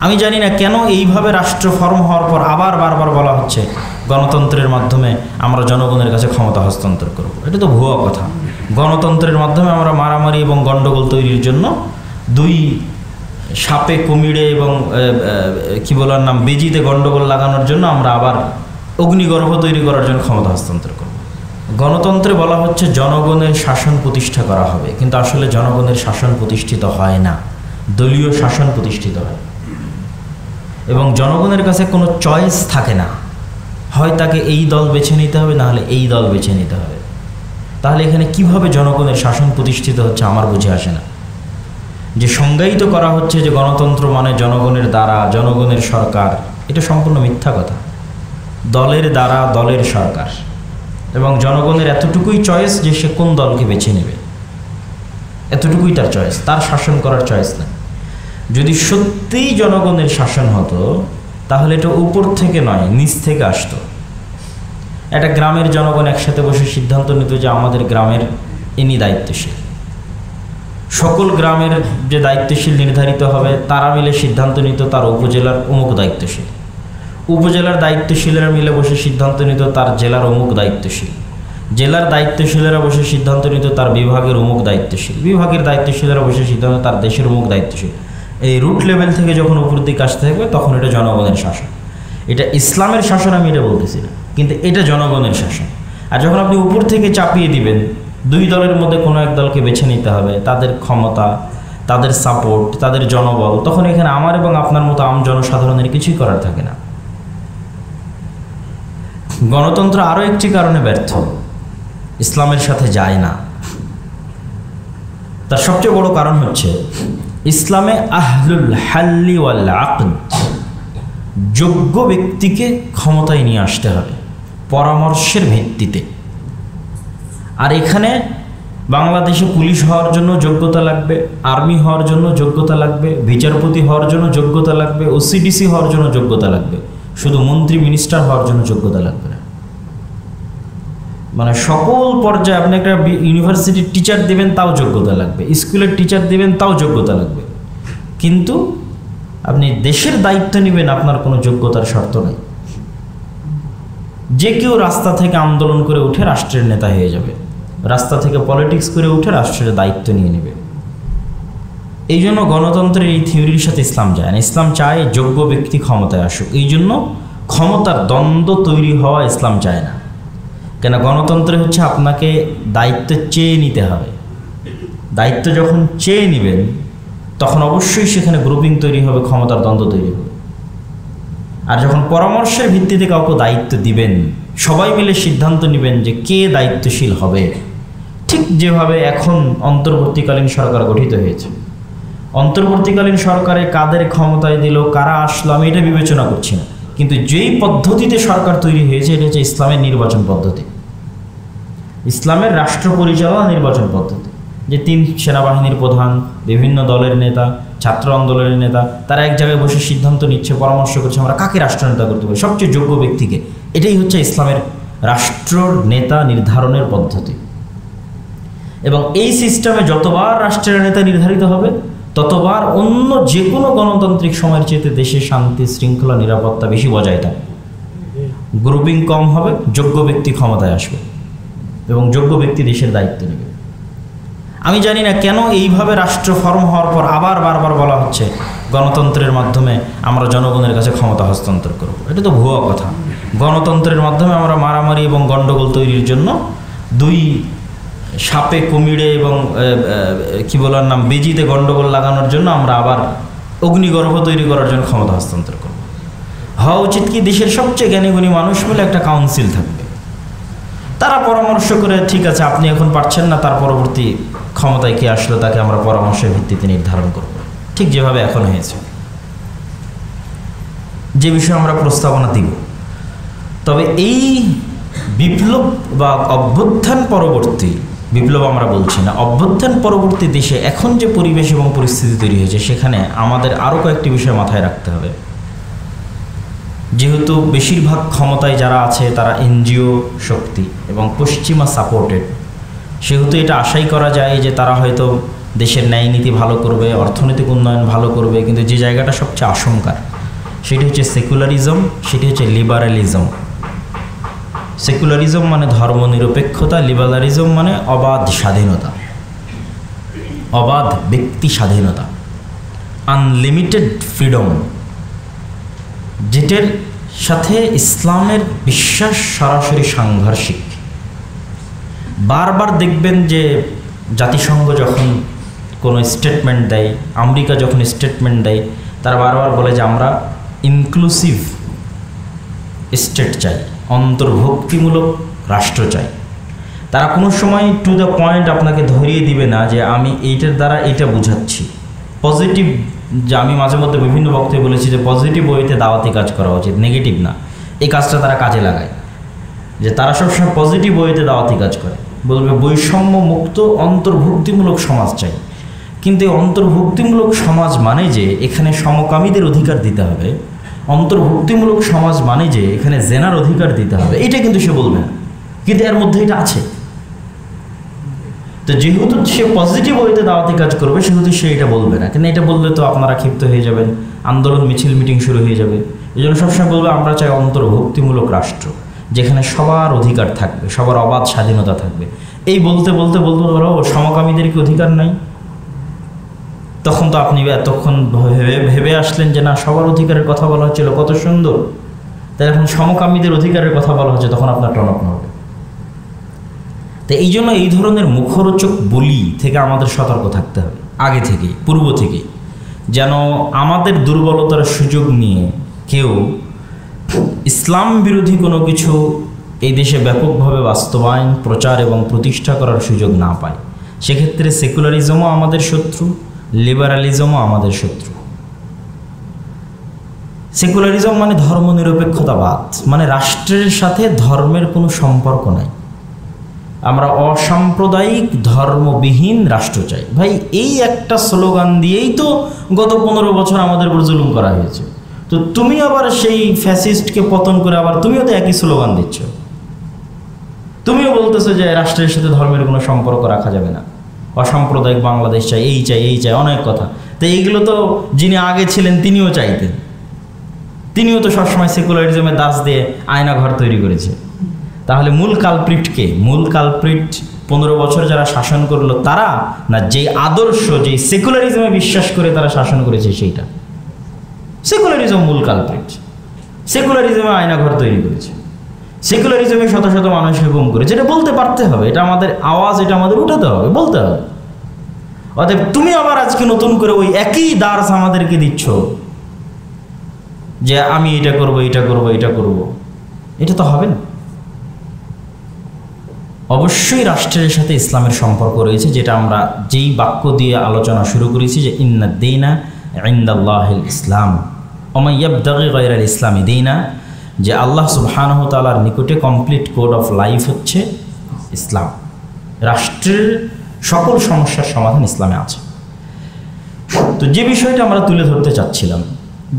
আমি জানি না কেন এইভাবে রাষ্ট্র ফর্ম হওয়ার পর আবার বারবার বলা হচ্ছে গণতন্ত্রের মাধ্যমে আমরা জনগণের কাছে ক্ষমতা হস্তান্তর করব। এটা তো ভুয়া কথা। গণতন্ত্রের মাধ্যমে আমরা মারামারি এবং গণ্ডগোল তৈরির জন্য দুই সাপে কুমিরে এবং কি বলার নাম বেজিতে গণ্ডগোল লাগানোর জন্য আমরা আবার অগ্নিগর্ভ তৈরি করার জন্য ক্ষমতা হস্তান্তর করব। গণতন্ত্রে বলা হচ্ছে জনগণের শাসন প্রতিষ্ঠা করা হবে, কিন্তু আসলে জনগণের শাসন প্রতিষ্ঠিত হয় না, দলীয় শাসন প্রতিষ্ঠিত হয়। এবং জনগণের কাছে কোনো চয়েস থাকে না, হয় তাকে এই দল বেছে নিতে হবে, না হলে এই দল বেছে নিতে হবে। তাহলে এখানে কিভাবে জনগণের শাসন প্রতিষ্ঠিত হচ্ছে আমার বুঝে আসে না। যে সংজ্ঞায়িত করা হচ্ছে যে গণতন্ত্র মানে জনগণের দ্বারা জনগণের সরকার, এটা সম্পূর্ণ মিথ্যা কথা। দলের দ্বারা দলের সরকার, এবং জনগণের এতটুকুই চয়েস যে সে কোন দলকে বেছে নেবে, এতটুকুই তার চয়েস, তার শাসন করার চয়েস না। যদি সত্যিই জনগণের শাসন হতো তাহলে এটা উপর থেকে নয়, নিচ থেকে আসতো। একটা গ্রামের জনগণ একসাথে বসে সিদ্ধান্ত নিত যে আমাদের গ্রামের ইনি দায়িত্বশীল। সকল গ্রামের যে দায়িত্বশীল নির্ধারিত হবে তারা মিলে সিদ্ধান্ত নিত তার উপজেলার অমুক দায়িত্বশীল। উপজেলার দায়িত্বশীলেরা মিলে বসে সিদ্ধান্ত নিত তার জেলার অমুক দায়িত্বশীল। জেলার দায়িত্বশীলেরা বসে সিদ্ধান্ত নিত তার বিভাগের অমুক দায়িত্বশীল। বিভাগের দায়িত্বশীলেরা বসে সিদ্ধান্ত তার দেশের অমুক দায়িত্বশীল। এই রুট লেভেল থেকে যখন উপর দিকে আসতে থাকবে তখন এটা জনগণের শাসন। এটা ইসলামের শাসন আমি এটা বলতেছি না, কিন্তু এটা জনগণের শাসন। আর যখন আপনি উপর থেকে চাপিয়ে দিবেন দুই দলের মধ্যে কোনো এক দলকে বেছে নিতে হবে, তাদের ক্ষমতা, তাদের সাপোর্ট, তাদের জনবল, তখন এখানে আমার এবং আপনার মতো আম জনসাধারণের কিছুই করার থাকে না। গণতন্ত্র আরও একটি কারণে ব্যর্থ, ইসলামের সাথে যায় না। তার সবচেয়ে বড় কারণ হচ্ছে ইসলামে আহলুল হাল্লি ওয়াল আকদ, যোগ্য ব্যক্তিকে ক্ষমতায় নিয়ে আসতে হবে পরামর্শের ভিত্তিতে। আর এখানে বাংলাদেশে পুলিশ হওয়ার জন্য যোগ্যতা লাগবে, আর্মি হওয়ার জন্য যোগ্যতা লাগবে, বিচারপতি হওয়ার জন্য যোগ্যতা লাগবে, ওসিডিসি হওয়ার জন্য যোগ্যতা লাগবে, শুধু মন্ত্রী মিনিস্টার হওয়ার জন্য যোগ্যতা লাগবে না। মানে সকল পর্যায়ে আপনি একটা ইউনিভার্সিটির টিচার দেবেন তাও যোগ্যতা লাগবে, স্কুলের টিচার দেবেন তাও যোগ্যতা লাগবে, কিন্তু আপনি দেশের দায়িত্ব নেবেন আপনার কোনো যোগ্যতার শর্ত নেই। যে কেউ রাস্তা থেকে আন্দোলন করে উঠে রাষ্ট্রের নেতা হয়ে যাবে, রাস্তা থেকে পলিটিক্স করে উঠে রাষ্ট্রের দায়িত্ব নিয়ে নেবে। এই জন্য গণতন্ত্রের এই থিওরির সাথে ইসলাম যায় না। ইসলাম চায় যোগ্য ব্যক্তি ক্ষমতায় আসুক। এই জন্য ক্ষমতার দ্বন্দ্ব তৈরি হওয়া ইসলাম চায় না। কেন? গণতন্ত্রে হচ্ছে আপনাকে দায়িত্ব চেয়ে নিতে হবে। দায়িত্ব যখন চেয়ে নেবেন তখন অবশ্যই সেখানে গ্রুপিং তৈরি হবে, ক্ষমতার দ্বন্দ্ব তৈরি হবে। আর যখন পরামর্শের ভিত্তিতে কাউকে দায়িত্ব দিবেন, সবাই মিলে সিদ্ধান্ত নেবেন যে কে দায়িত্বশীল হবে, ঠিক যেভাবে এখন অন্তর্বর্তীকালীন সরকার গঠিত হয়েছে। অন্তর্বর্তীকালীন সরকারে কাদের ক্ষমতায় দিল, কারা আসলো, আমি এটা বিবেচনা করছি না, কিন্তু যেই পদ্ধতিতে সরকার তৈরি হয়েছে এটা হচ্ছে ইসলামের নির্বাচন পদ্ধতি, ইসলামের রাষ্ট্র পরিচালনা নির্বাচন পদ্ধতি। যে 3 সেনাবাহিনীর প্রধান, বিভিন্ন দলের নেতা, ছাত্র আন্দোলনের নেতা, তারা এক জায়গায় বসে সিদ্ধান্ত নিচ্ছে, পরামর্শ করছে আমরা কাকে রাষ্ট্রনেতা করতে পারি, সবচেয়ে যোগ্য ব্যক্তিকে। এটাই হচ্ছে ইসলামের রাষ্ট্র নেতা নির্ধারণের পদ্ধতি। এবং এই সিস্টেমে যতবার রাষ্ট্রের নেতা নির্ধারিত হবে ততবার অন্য যে কোনো গণতান্ত্রিক সময়ের চেয়ে দেশে শান্তি শৃঙ্খলা নিরাপত্তা বেশি বজায় থাকবে, গ্রুপিং কম হবে, যোগ্য ব্যক্তি ক্ষমতায় আসবে এবং যোগ্য ব্যক্তি দেশের দায়িত্ব নেবে। আমি জানি না কেন এইভাবে রাষ্ট্র ফর্ম হওয়ার পর আবার বারবার বলা হচ্ছে গণতন্ত্রের মাধ্যমে আমরা জনগণের কাছে ক্ষমতা হস্তান্তর করব। এটা তো ভুয়া কথা। গণতন্ত্রের মাধ্যমে আমরা মারামারি এবং গণ্ডগোল তৈরির জন্য দুই সাপে কুমিরে এবং কি বলার নাম বেজিতে গণ্ডগোল লাগানোর জন্য আমরা আবার অগ্নিগর্ভ তৈরি করার জন্য ক্ষমতা হস্তান্তর করব। হওয়া উচিত কি দেশের সবচেয়ে জ্ঞানীগুণী মানুষ মিলে একটা কাউন্সিল থাকবে, তারা পরামর্শ করে ঠিক আছে আপনি এখন পারছেন না, তার পরবর্তী ক্ষমতায় কে আসলো তাকে আমরা পরামর্শের ভিত্তিতে নির্ধারণ করব, ঠিক যেভাবে এখন হয়েছে, যে বিষয়ে আমরা প্রস্তাবনা দিব। তবে এই বিপ্লব বা অভ্যুত্থান পরবর্তী, বিপ্লব আমরা বলছি না, অভ্যুত্থান পরবর্তী দেশে এখন যে পরিবেশ এবং পরিস্থিতি তৈরি হয়েছে সেখানে আমাদের আরও কয়েকটি বিষয় মাথায় রাখতে হবে। যেহেতু বেশিরভাগ ক্ষমতায় যারা আছে তারা এনজিও শক্তি এবং পশ্চিমা সাপোর্টেড, সেহেতু এটা আশাই করা যায় যে তারা হয়তো দেশের ন্যায় নীতি ভালো করবে, অর্থনৈতিক উন্নয়ন ভালো করবে, কিন্তু যে জায়গাটা সবচেয়ে আশঙ্কার সেটি হচ্ছে সেকুলারিজম, সেটি হচ্ছে লিবারালিজম। সেকুলারিজম মানে ধর্মনিরপেক্ষতা, লিবারালিজম মানে অবাধ স্বাধীনতা, অবাধ ব্যক্তি স্বাধীনতা, আনলিমিটেড ফ্রিডম, যেটার সাথে ইসলামের বিশ্বাস সরাসরি সাংঘর্ষিক। বারবার দেখবেন যে জাতিসংঘ যখন কোনো স্টেটমেন্ট দেয়, আমেরিকা যখন স্টেটমেন্ট দেয়, তারা বারবার বলে যে আমরা ইনক্লুসিভ স্টেট চাই, অন্তর্ভুক্তিমূলক রাষ্ট্র চাই। তারা কোনো সময় টু দ্য পয়েন্ট আপনাকে ধরিয়ে দিবে না যে আমি এইটার দ্বারা এইটা বুঝাচ্ছি। পজিটিভ, যে আমি মাঝে মধ্যে বিভিন্ন বক্তব্যে বলেছি যে পজিটিভ ওয়েতে দাওয়াতি কাজ করা উচিত, নেগেটিভ না। এই কাজটা তারা কাজে লাগায়, যে তারা সবসময় পজিটিভ ওয়েতে দাওয়াতি কাজ করে, বলবে বৈষম্য মুক্ত অন্তর্ভুক্তিমূলক সমাজ চাই। কিন্তু এই অন্তর্ভুক্তিমূলক সমাজ মানে যে এখানে সমকামীদের অধিকার দিতে হবে, অন্তর্ভুক্তিমূলক সমাজ মানে যে এখানে জেনার অধিকার দিতে হবে, এটা কিন্তু সে বলবে না, কিন্তু এর মধ্যে এটা আছে। তো যেহেতু সে পজিটিভ ওয়েতে দাওয়াতি কাজ করবে, সেহেতু সে এটা বলবে না, কিন্তু এটা বললে তো আপনারা ক্ষিপ্ত হয়ে যাবেন, আন্দোলন মিছিল মিটিং শুরু হয়ে যাবে। এই জন্য সবসময় বলবে আমরা চাই অন্তর্ভুক্তিমূলক রাষ্ট্র, যেখানে সবার অধিকার থাকবে, সবার অবাধ স্বাধীনতা থাকবে। এই বলতে বলতে বলতে ধরো সমকামীদের কি অধিকার নাই? তখন তো আপনি এতক্ষণ ভেবে আসলেন যে না, সবার অধিকারের কথা বলা হচ্ছিল, কত সুন্দর, তাই এখন সমকামীদের অধিকারের কথা বলা হচ্ছে, তখন আপনার টনক নড়বে। তো এই জন্য এই ধরনের মুখরোচক বলি থেকে আমাদের সতর্ক থাকতে হবে আগে থেকেই, পূর্ব থেকেই, যেন আমাদের দুর্বলতার সুযোগ নিয়ে কেউ ইসলাম বিরোধী কোনো কিছু এই দেশে ব্যাপকভাবে বাস্তবায়ন, প্রচার এবং প্রতিষ্ঠা করার সুযোগ না পায়। সেক্ষেত্রে সেকুলারিজমও আমাদের শত্রু, লিবারালিজমও আমাদের শত্রু। সেকুলারিজম মানে ধর্মনিরপেক্ষতাবাদ, মানে রাষ্ট্রের সাথে ধর্মের কোনো সম্পর্ক নাই, আমরা অসাম্প্রদায়িক ধর্মবিহীন রাষ্ট্র চাই। ভাই, এই একটা স্লোগান দিয়েই তো গত 15 বছর আমাদের উপর জুলুম করা হয়েছে। তো তুমি আবার সেই ফ্যাসিস্টকে পতন করে আবার তুমিও তো একই স্লোগান দিচ্ছ, তুমিও বলতেছো যে রাষ্ট্রের সাথে ধর্মের কোনো সম্পর্ক রাখা যাবে না, অসাম্প্রদায়িক বাংলাদেশ চাই, এই চাই, এই চাই, অনেক কথা। তো এইগুলো তো যিনি আগে ছিলেন তিনিও চাইতেন, তিনিও তো সবসময় সেকুলারিজমের দাস দিয়ে আয়না ঘর তৈরি করেছে। তাহলে মূল কালপ্রিটকে, মূল কালপ্রিট 15 বছর যারা শাসন করলো তারা, না যেই আদর্শ, যেই সেকুলারিজমে বিশ্বাস করে তারা শাসন করেছে সেইটা? সেকুলারিজম মূল কালপ্রিট। সেকুলারিজমে আয়না ঘর তৈরি করেছে, সেকুলারিজমে শত শত মানুষকে গুম করেছে। এটা বলতে পারতে হবে, এটা আমাদের আওয়াজ, এটা আমাদের উঠাতে হবে, বলতে হবে। অতএব তুমি আবার আজকে নতুন করে ওই একই দার্স আমাদেরকে দিচ্ছ যে আমি এটা করব, এটা করব, এটা করব, এটা তো হবে না। অবশ্যই রাষ্ট্রের সাথে ইসলামের সম্পর্ক রয়েছে, যেটা আমরা যেই বাক্য দিয়ে আলোচনা শুরু করেছি যে ইন্নাদ-দীনা ইনদাল্লাহিল ইসলাম ওয়া মান ইয়াবতাগি গায়রাল ইসলামি দীনা, যে আল্লাহ সুবহানাহু ওয়া তাআলার নিকটে কমপ্লিট কোড অফ লাইফ হচ্ছে ইসলাম। রাষ্ট্রের সকল সমস্যার সমাধান ইসলামে আছে। তো যে বিষয়টা আমরা তুলে ধরতে চাচ্ছিলাম,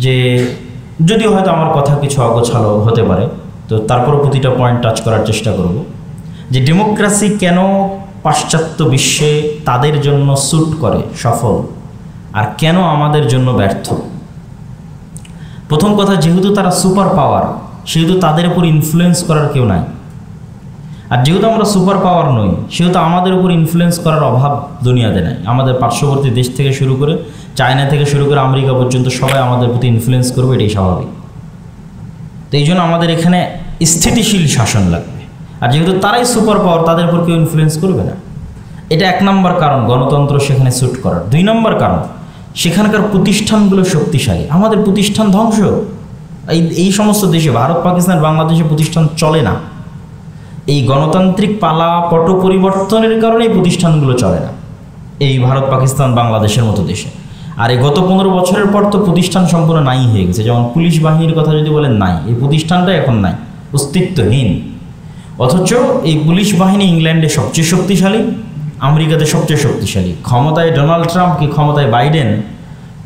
যে যদিও হয়তো আমার কথা কিছু অগোছালো হতে পারে, তো তারপরও প্রতিটা পয়েন্ট টাচ করার চেষ্টা করব, যে ডেমোক্রেসি কেন পাশ্চাত্য বিশ্বে তাদের জন্য স্যুট করে, সফল, আর কেন আমাদের জন্য ব্যর্থ। প্রথম কথা, যেহেতু তারা সুপার পাওয়ার, সেহেতু তাদের উপর ইনফ্লুয়েন্স করার কেউ নাই। আর যেহেতু আমরা সুপার পাওয়ার নই, সেহেতু আমাদের উপর ইনফ্লুয়েন্স করার অভাব দুনিয়াতে নাই। আমাদের পার্শ্ববর্তী দেশ থেকে শুরু করে, চায়না থেকে শুরু করে আমেরিকা পর্যন্ত সবাই আমাদের প্রতি ইনফ্লুয়েন্স করবে, এটাই স্বাভাবিক। তো এই জন্য আমাদের এখানে স্থিতিশীল শাসন লাগবে। আর যেহেতু তারাই সুপার পাওয়ার, তাদের উপর কেউ ইনফ্লুয়েন্স করবে না। এটা 1 নম্বর কারণ গণতন্ত্র সেখানে স্যুট করার। 2 নম্বর কারণ, সেখানকার প্রতিষ্ঠানগুলো শক্তিশালী। আমাদের প্রতিষ্ঠান ধ্বংস। এই সমস্ত দেশে, ভারত, পাকিস্তান, বাংলাদেশে প্রতিষ্ঠান চলে না। এই গণতান্ত্রিক পালা পট পরিবর্তনের কারণে এই প্রতিষ্ঠানগুলো চলে না, এই ভারত, পাকিস্তান, বাংলাদেশের মতো দেশে। আর এই গত 15 বছরের পর তো প্রতিষ্ঠান সম্পূর্ণ নাই হয়ে গেছে। যেমন পুলিশ বাহিনীর কথা যদি বলেন, নাই, এই প্রতিষ্ঠানটা এখন নাই, অস্তিত্বহীন। অথচ এই পুলিশ বাহিনী ইংল্যান্ডে সবচেয়ে শক্তিশালী, আমেরিকাতে সবচেয়ে শক্তিশালী। ক্ষমতায় ডোনাল্ড ট্রাম্প কি ক্ষমতায় বাইডেন,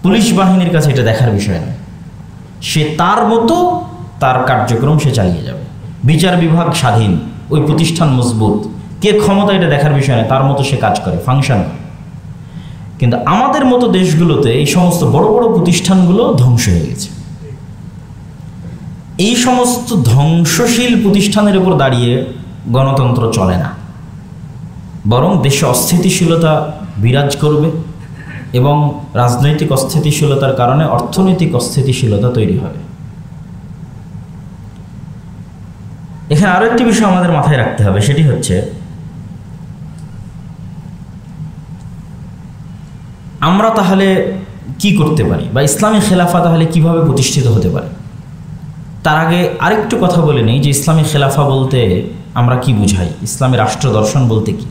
পুলিশ বাহিনীর কাছে এটা দেখার বিষয় নয়। সে তার মতো তার কার্যক্রম সে চালিয়ে যাবে। বিচার বিভাগ স্বাধীন, ওই প্রতিষ্ঠান মজবুত, কে ক্ষমতা এটা দেখার বিষয় নয়, তার মতো সে কাজ করে, ফাংশন করে। কিন্তু আমাদের মতো দেশগুলোতে এই সমস্ত বড় বড় প্রতিষ্ঠানগুলো ধ্বংস হয়ে গেছে। এই সমস্ত ধ্বংসশীল প্রতিষ্ঠানের উপর দাঁড়িয়ে গণতন্ত্র চলে না, বরং দেশে অস্থিতিশীলতা বিরাজ করবে এবং রাজনৈতিক অস্থিতিশীলতার কারণে অর্থনৈতিক অস্থিতিশীলতা তৈরি হবে। এখানে আরো একটি বিষয় আমাদের মাথায় রাখতে হবে, সেটি হচ্ছে আমরা তাহলে কি করতে পারি, বা ইসলামী খেলাফা তাহলে কিভাবে প্রতিষ্ঠিত হতে পারে। তার আগে আরেকটু কথা বলে নেই যে ইসলামী খেলাফা বলতে আমরা কি বুঝাই, ইসলামী রাষ্ট্র দর্শন বলতে কি।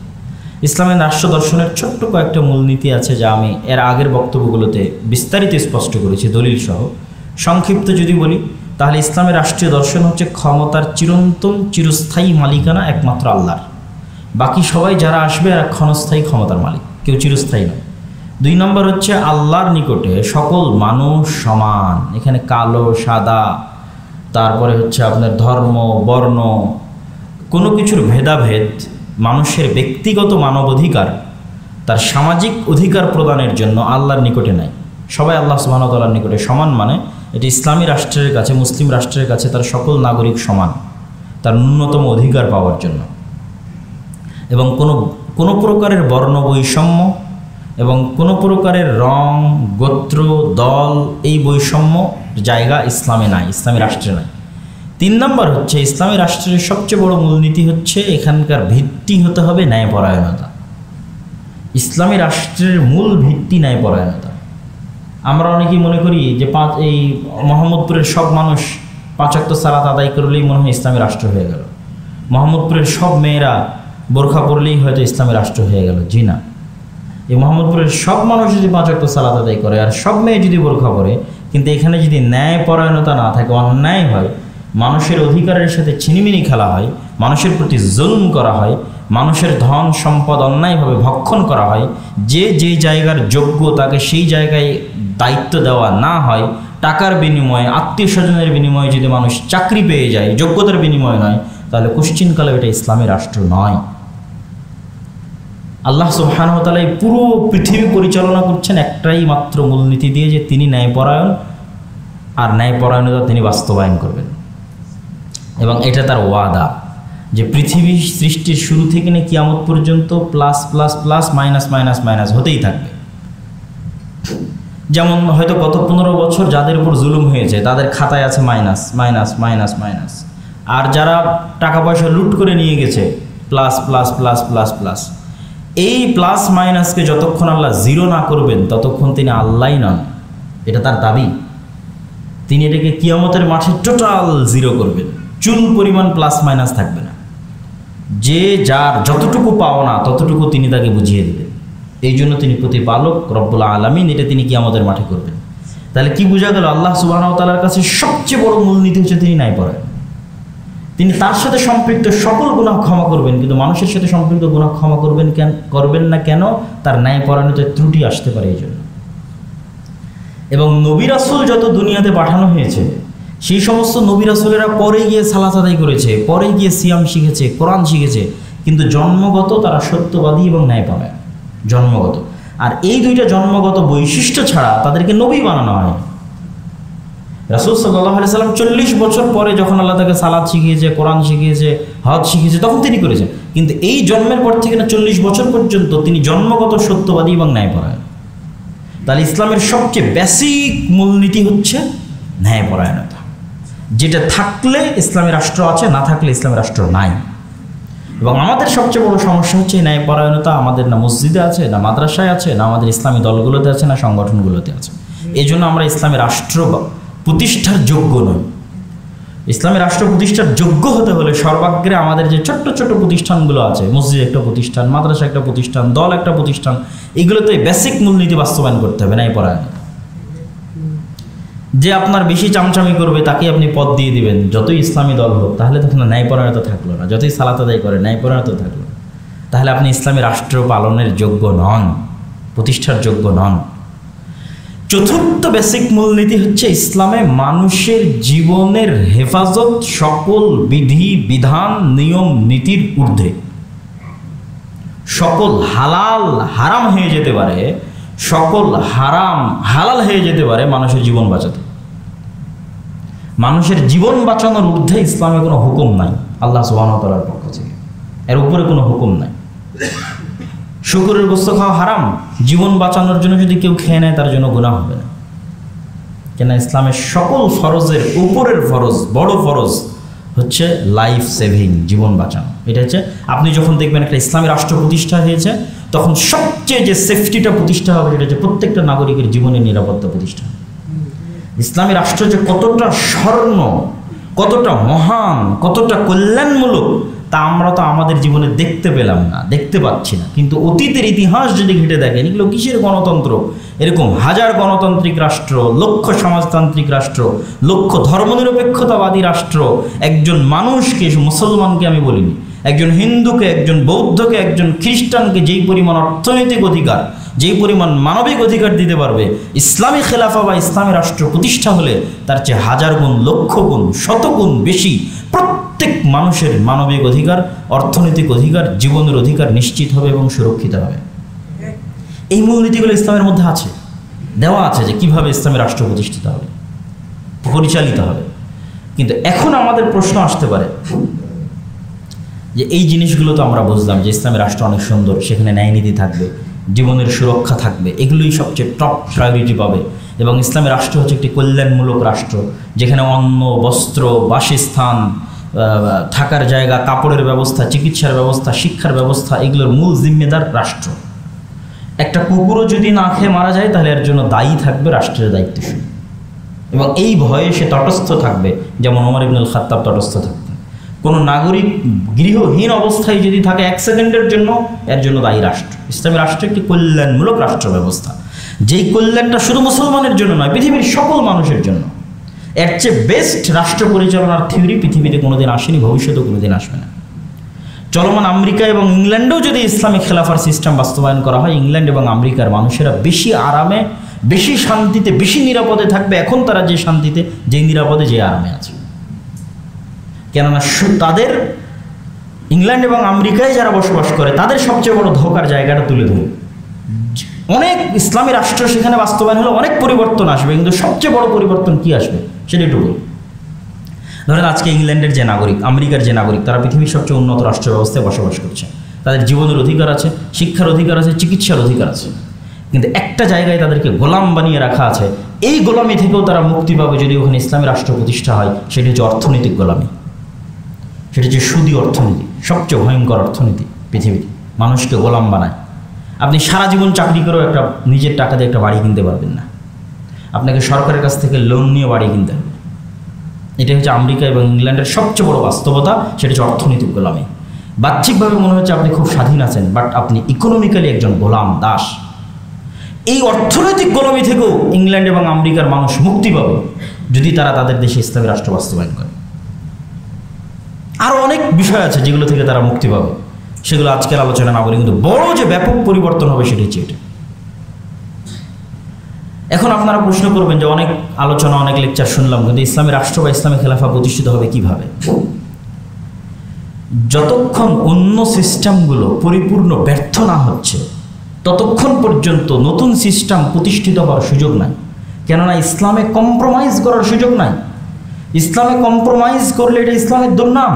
ইসলামী রাষ্ট্র দর্শনের ছোট্ট কয়েকটা মূলনীতি আছে যা আমি এর আগের বক্তব্যগুলোতে বিস্তারিত স্পষ্ট করেছি দলিল সহ। সংক্ষিপ্ত যদি বলি তাহলে ইসলামের রাষ্ট্রীয় দর্শন হচ্ছে ক্ষমতার চিরন্তন চিরস্থায়ী মালিকানা একমাত্র আল্লাহর, বাকি সবাই যারা আসবে আর ক্ষণস্থায়ী ক্ষমতার মালিক, কেউ চিরস্থায়ী নয়। 2 নম্বর হচ্ছে আল্লাহর নিকটে সকল মানুষ সমান, এখানে কালো সাদা, তারপরে হচ্ছে আপনার ধর্ম বর্ণ কোনো কিছুর ভেদাভেদ, মানুষের ব্যক্তিগত মানবাধিকার তার সামাজিক অধিকার প্রদানের জন্য আল্লাহর নিকটে নাই। সবাই আল্লাহ সুবহানাহু ওয়া তাআলার নিকটে সমান, মানে এটি ইসলামী রাষ্ট্রের কাছে, মুসলিম রাষ্ট্রের কাছে তার সকল নাগরিক সমান তার ন্যূনতম অধিকার পাওয়ার জন্য। এবং কোনো প্রকারের বর্ণ বৈষম্য এবং কোনো প্রকারের রং গোত্র দল এই বৈষম্য জায়গা ইসলামে নাই, ইসলামী রাষ্ট্রে নাই। 3 নম্বর হচ্ছে ইসলামী রাষ্ট্রের সবচেয়ে বড় মূলনীতি হচ্ছে এখানকার ভিত্তি হতে হবে ন্যায়পরায়ণতা। ইসলামী রাষ্ট্রের মূল ভিত্তি ন্যায়পরায়ণতা। আমরা অনেকেই মনে করি যে এই মোহাম্মদপুরের সব মানুষ 5 ওয়াক্ত সালাত আদায় করলেই মনে হয় ইসলামী রাষ্ট্র হয়ে গেল, মোহাম্মদপুরের সব মেয়েরা বোরখা পরলেই হয়তো ইসলামী রাষ্ট্র হয়ে গেল। জি না, এই মোহাম্মদপুরের সব মানুষ যদি 5 ওয়াক্ত সালাত আদায় করে আর সব মেয়ে যদি বোরখা পরে, কিন্তু এখানে যদি ন্যায়পরায়ণতা না থাকে, অন্যায় হয়, মানুষের অধিকারের সাথে ছিনিমিনি খেলা হয়, মানুষের প্রতি জুলুম করা হয়, মানুষের ধন সম্পদ অন্যায়ভাবে ভক্ষণ করা হয়, যে জায়গার যোগ্য তাকে সেই জায়গায় দায়িত্ব দেওয়া না হয়, টাকার বিনিময়ে আত্মীয় স্বজনের বিনিময়ে যদি মানুষ চাকরি পেয়ে যায়, যোগ্যতার বিনিময়ে নয়, তাহলে কোশ্চিনকালে এটা ইসলামী রাষ্ট্র নয়। আল্লাহ সুবহানাহু ওয়া তাআলা পুরো পৃথিবী পরিচালনা করছেন একটাই মাত্র মূলনীতি দিয়ে, যে তিনি ন্যায়পরায়ণ আর ন্যায়পরায়ণতা তিনি বাস্তবায়ন করবেন। এবং এটা তার ওয়াদা যে পৃথিবী সৃষ্টির শুরু থেকে নিয়ে কিয়ামত পর্যন্ত plus plus plus minus minus minus হতেই থাকবে। যেমন হয়তো গত 15 বছর যাদের উপর জুলুম হয়েছে তাদের খাতায় আছে মাইনাস মাইনাস মাইনাস মাইনাস, আর যারা টাকা পয়সা লুট করে নিয়ে গেছে plus plus plus plus plus. এই প্লাস মাইনাসকে যতক্ষণ আল্লাহ জিরো না করবেন ততক্ষণ তিনি আল্লাহই নন, এটা তার দাবি। তিনি এটাকে কিয়ামতের মাঠে টোটাল জিরো করবেন, চুল পরিমাণ প্লাস মাইনাস থাকবে না। যে যার যতটুকু পাওনা ততটুকু তিনি তাকে বুঝিয়ে দেবেন। এই জন্য তিনি প্রতিপালক রব্বুল আলামিন, এটা তিনি কিয়ামতের মাঠে করবেন। তাহলে কি বোঝা গেল? আল্লাহ সুবহানাহু ওয়া তাআলার কাছে সবচেয়ে বড় মূলনীতি হচ্ছে তিনি ন্যায়পরায়ণ। তিনি তার সাথে সম্পৃক্ত সকল গুনাহ ক্ষমা করবেন, কিন্তু মানুষের সাথে সম্পৃক্ত গুনাহ ক্ষমা করবেন না কেন? তার ন্যায়পরায়ণতায় ত্রুটি আসতে পারে এই জন্য। এবং নবী রাসূল যত দুনিয়াতে পাঠানো হয়েছে সেই সমস্ত নবী রাসূলেরা পরে গিয়ে সালাত আদায় করেছে, পরে গিয়ে সিয়াম শিখেছে, কোরআন শিখেছে, কিন্তু জন্মগত তারা সত্যবাদী এবং ন্যায়পরায়ণ, জন্মগত। আর এই দুইটা জন্মগত বৈশিষ্ট্য ছাড়া তাদেরকে নবী বানানো হয়। রাসূল সাল্লাল্লাহু আলাইহি সাল্লাম 40 বছর পরে যখন আল্লাহ তাকে সালাত শিখিয়েছে, কোরআন শিখিয়েছে, হজ শিখিয়েছে, তখন তিনি করেছেন। কিন্তু এই জন্মের পর থেকে না 40 বছর পর্যন্ত তিনি জন্মগত সত্যবাদী এবং ন্যায়পরায়ণ। তাহলে ইসলামের সবচেয়ে বেসিক মূলনীতি হচ্ছে ন্যায়পরায়ণতা, যেটা থাকলে ইসলামী রাষ্ট্র আছে, না থাকলে ইসলামী রাষ্ট্র নাই। এবং আমাদের সবচেয়ে বড় সমস্যা হচ্ছে এই ন্যায়পরায়ণতা আমাদের না মসজিদে আছে, না মাদ্রাসায় আছে, না আমাদের ইসলামী দলগুলোতে আছে, না সংগঠনগুলোতে আছে। এই জন্য আমরা ইসলামী রাষ্ট্র প্রতিষ্ঠার যোগ্য নই। ইসলামী রাষ্ট্র প্রতিষ্ঠার যোগ্য হতে হলে সর্বাগ্রে আমাদের যে ছোট্ট ছোট্ট প্রতিষ্ঠানগুলো আছে, মসজিদ একটা প্রতিষ্ঠান, মাদ্রাসা একটা প্রতিষ্ঠান, দল একটা প্রতিষ্ঠান, এগুলোতে বেসিক মূলনীতি বাস্তবায়ন করতে হবে, ন্যায়পরায়ণতা। যে আপনার বেশি চামচামি করবে তাকে আপনি পদ দিয়ে দিবেন, যতই ইসলামী দল হোক, তাহলে তখন ন্যায়পরায়ণতা থাকলো না। যতই সালাত আদায় করে ন্যায়পরায়ণতা থাকলো না, তাহলে আপনি ইসলামী রাষ্ট্র পালনের যোগ্য নন, প্রতিষ্ঠার যোগ্য নন। চতুর্থ বেসিক মূলনীতি হচ্ছে ইসলামে মানুষের জীবনের হেফাজত সকল বিধি বিধান নিয়ম নীতির ঊর্ধ্বে। সকল হালাল হারাম হয়ে যেতে পারে, সকল হারাম হালাল হয়ে যেতে পারে মানুষের জীবন বাঁচাতে। মানুষের জীবন বাঁচানোর ঊর্ধ্বে ইসলামে কোনো হুকুম নাই আল্লাহ সুবহানাহু ওয়া তাআলার পক্ষ থেকে, এর উপরে কোনো হুকুম নাই। শুকরের গোশত খাওয়া হারাম, জীবন বাঁচানোর জন্য যদি কেউ খেয়ে নেয় তার জন্য গুনাহ হবে না, কেন ইসলামের সকল ফরজের উপরের ফরজ, বড় ফরজ হচ্ছে লাইফ সেভিং, জীবন বাঁচানো। এটা হচ্ছে আপনি যখন দেখবেন একটা ইসলামী রাষ্ট্র প্রতিষ্ঠা হয়েছে, তখন সবচেয়ে যে সেফটিটা প্রতিষ্ঠা হবে সেটা হচ্ছে প্রত্যেকটা নাগরিকের জীবনের নিরাপত্তা প্রতিষ্ঠা। ইসলামী রাষ্ট্র যে কতটা স্বর্ণ, কতটা মহান, কতটা কল্যাণমূলক তা আমরা তো আমাদের জীবনে দেখতে পেলাম না, দেখতে পাচ্ছি না। কিন্তু অতীতের ইতিহাস যদি ঘেটে দেখেন, এগুলো কিসের গণতন্ত্র, এরকম হাজার গণতান্ত্রিক রাষ্ট্র, লক্ষ সমাজতান্ত্রিক রাষ্ট্র, লক্ষ ধর্মনিরপেক্ষতাবাদী রাষ্ট্র, একজন মানুষকে, মুসলমানকে আমি বলিনি, একজন হিন্দুকে, একজন বৌদ্ধকে, একজন খ্রিস্টানকে যেই পরিমাণ অর্থনৈতিক অধিকার, যেই পরিমাণ মানবিক অধিকার দিতে পারবে, ইসলামী খেলাফা বা ইসলামী রাষ্ট্র প্রতিষ্ঠা হলে তার চেয়ে হাজার গুণ, লক্ষ গুণ, শত গুণ বেশি প্রত্যেক মানুষের মানবিক অধিকার, অর্থনৈতিক অধিকার, জীবনের অধিকার নিশ্চিত হবে এবং সুরক্ষিত হবে। এই মূলনীতিগুলো ইসলামের মধ্যে আছে, দেওয়া আছে যে কিভাবে ইসলামী রাষ্ট্র প্রতিষ্ঠিত হবে, পরিচালিত হবে। কিন্তু এখন আমাদের প্রশ্ন আসতে পারে যে এই জিনিসগুলো তো আমরা বুঝলাম যে ইসলামী রাষ্ট্র অনেক সুন্দর, সেখানে ন্যায়নীতি থাকবে, জীবনের সুরক্ষা থাকবে, এগুলোই সবচেয়ে টপ প্রায়োরিটি পাবে। এবং ইসলামী রাষ্ট্র হচ্ছে একটি কল্যাণমূলক রাষ্ট্র, যেখানে অন্ন, বস্ত্র, বাসস্থান, থাকার জায়গা, কাপড়ের ব্যবস্থা, চিকিৎসার ব্যবস্থা, শিক্ষার ব্যবস্থা, এগুলোর মূল জিম্মেদার রাষ্ট্র। একটা কুকুরও যদি না খেয়ে মারা যায় তাহলে এর জন্য দায়ী থাকবে রাষ্ট্রের দায়িত্বশীল, এবং এই ভয়ে সে তটস্থ থাকবে, যেমন ওমর ইবনুল খাত্তাব তটস্থ থাকতেন। কোনো নাগরিক গৃহহীন অবস্থায় যদি থাকে 1 সেকেন্ডের জন্য, এর জন্য দায়ী রাষ্ট্র। ইসলামী রাষ্ট্র একটি কল্যাণমূলক রাষ্ট্র ব্যবস্থা, যেই কল্যাণটা শুধু মুসলমানের জন্য নয়, পৃথিবীর সকল মানুষের জন্য। এর চেয়ে বেস্ট রাষ্ট্র পরিচালনার থিওরি পৃথিবীতে কোনোদিন আসেনি, ভবিষ্যতেও কোনোদিন আসবে না। চলমান আমেরিকা এবং ইংল্যান্ডেও যদি ইসলামিক খেলাফার সিস্টেম বাস্তবায়ন করা হয়, ইংল্যান্ড এবং আমেরিকার মানুষেরা বেশি আরামে, বেশি শান্তিতে, বেশি নিরাপদে থাকবে এখন তারা যে শান্তিতে, যে নিরাপদে, যে আরামে আছে। কেননা তাদের ইংল্যান্ড এবং আমেরিকায় যারা বসবাস করে তাদের সবচেয়ে বড় ধোঁকার জায়গাটা তুলে ধরে, অনেক ইসলামী রাষ্ট্র সেখানে বাস্তবায়ন হলে অনেক পরিবর্তন আসবে, কিন্তু সবচেয়ে বড় পরিবর্তন কি আসবে সেটা একটু বলি। ধরেন আজকে ইংল্যান্ডের যে নাগরিক, আমেরিকার যে নাগরিক, তারা পৃথিবীর সবচেয়ে উন্নত রাষ্ট্র ব্যবস্থায় বসবাস করছে, তাদের জীবনের অধিকার আছে, শিক্ষার অধিকার আছে, চিকিৎসার অধিকার আছে। কিন্তু একটা জায়গায় তাদেরকে গোলাম বানিয়ে রাখা আছে। এই গোলামি থেকেও তারা মুক্তি পাবে যদি ওখানে ইসলামী রাষ্ট্র প্রতিষ্ঠা হয়। সেটি হচ্ছে অর্থনৈতিক গোলামি, সেটা হচ্ছে সুদী অর্থনীতি, সবচেয়ে ভয়ঙ্কর অর্থনীতি পৃথিবীর, মানুষকে গোলাম বানায়। আপনি সারা জীবন চাকরি করেও একটা নিজের টাকা দিয়ে একটা বাড়ি কিনতে পারবেন না, আপনাকে সরকারের কাছ থেকে লোন নিয়ে বাড়ি কিনতে হবে। এটা হচ্ছে আমেরিকা এবং ইংল্যান্ডের সবচেয়ে বড় বাস্তবতা, সেটা হচ্ছে অর্থনৈতিক গোলামি। বাহ্যিকভাবে মনে হচ্ছে আপনি খুব স্বাধীন আছেন, বাট আপনি ইকোনমিক্যালি একজন গোলাম, দাস। এই অর্থনৈতিক গোলামি থেকেও ইংল্যান্ড এবং আমেরিকার মানুষ মুক্তি পাবে যদি তারা তাদের দেশে ইসলামী রাষ্ট্র বাস্তবায়ন করে। আরও অনেক বিষয় আছে যেগুলো থেকে তারা মুক্তি পাবে, সেগুলো আজকের আলোচনা না বলি, কিন্তু বড় যে ব্যাপক পরিবর্তন হবে সেটা হচ্ছে এটা। এখন আপনারা প্রশ্ন করবেন যে অনেক আলোচনা, অনেক লেকচার শুনলাম, কিন্তু ইসলামী রাষ্ট্র বা ইসলামী খেলাফা প্রতিষ্ঠিত হবে কিভাবে? যতক্ষণ অন্য সিস্টেমগুলো পরিপূর্ণ ব্যর্থ না হচ্ছে ততক্ষণ পর্যন্ত নতুন সিস্টেম প্রতিষ্ঠিত হওয়ার সুযোগ নাই। কেননা ইসলামে কম্প্রোমাইজ করার সুযোগ নাই। ইসলামে কম্প্রোমাইজ করলে এটা ইসলামের দুর্নাম।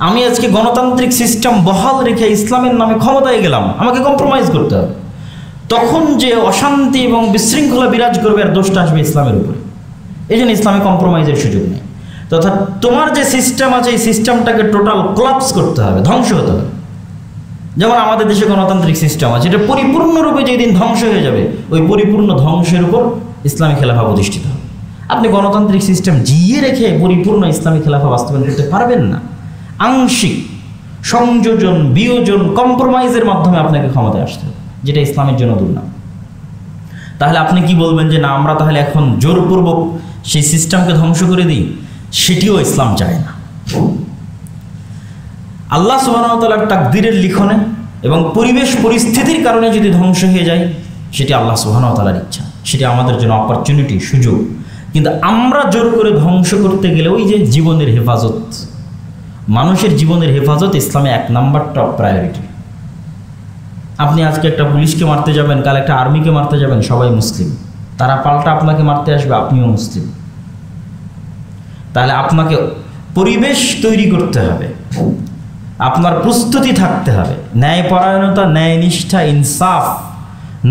আমি আজকে গণতান্ত্রিক সিস্টেম বহাল রেখে ইসলামের নামে ক্ষমতায় গেলাম, আমাকে কম্প্রোমাইজ করতে হবে। তখন যে অশান্তি এবং বিশৃঙ্খলা বিরাজ করবে, আর দোষটা আসবে ইসলামের উপরে। এই জন্য ইসলামে কম্প্রোমাইজের সুযোগ নেই। তথা তোমার যে সিস্টেম আছে এই সিস্টেমটাকে টোটাল কোলাপস করতে হবে, ধ্বংস হতে হবে। যেমন আমাদের দেশে গণতান্ত্রিক সিস্টেম আছে, এটা পরিপূর্ণরূপে যেদিন ধ্বংস হয়ে যাবে, ওই পরিপূর্ণ ধ্বংসের উপর ইসলামী খেলাফা প্রতিষ্ঠিত হবে। আপনি গণতান্ত্রিক সিস্টেম জিইয়ে রেখে পরিপূর্ণ ইসলামী খেলাফা বাস্তবায়ন করতে পারবেন না। আংশিক সংযোজন, বিয়োজন, কম্প্রোমাইজের মাধ্যমে আপনাকে ক্ষমতায় আসতে হবে, যেটা ইসলামের জন্য দুর্নাম। তাহলে আপনি কি বলবেন যে না, আমরা তাহলে এখন জোরপূর্বক সেই সিস্টেমকে ধ্বংস করে দিই? সেটিও ইসলাম চায় না। আল্লাহ সুবহানাহু ওয়া তাআলার তাকদীরের লিখনে এবং পরিবেশ পরিস্থিতির কারণে যদি ধ্বংস হয়ে যায়, সেটি আল্লাহ সুবহানাহু ওয়া তাআলার ইচ্ছা, সেটি আমাদের জন্য অপরচুনিটি, সুযোগ। কিন্তু আমরা জোর করে ধ্বংস করতে গেলে ওই যে জীবনের হেফাজত, মানুষের জীবনের হেফাজত ইসলামে 1 নাম্বার টপ প্রায়োরিটি। আপনি আজকে একটা পুলিশকে মারতে যাবেন, কাল একটা আর্মিকে মারতে যাবেন, সবাই মুসলিম, তারা পাল্টা আপনাকে মারতে আসবে, আপনিও মুসলিম। তাহলে আপনাকে পরিবেশ তৈরি করতে হবে, আপনার প্রস্তুতি থাকতে হবে, ন্যায়পরায়ণতা, ন্যায়নিষ্ঠা, ইনসাফ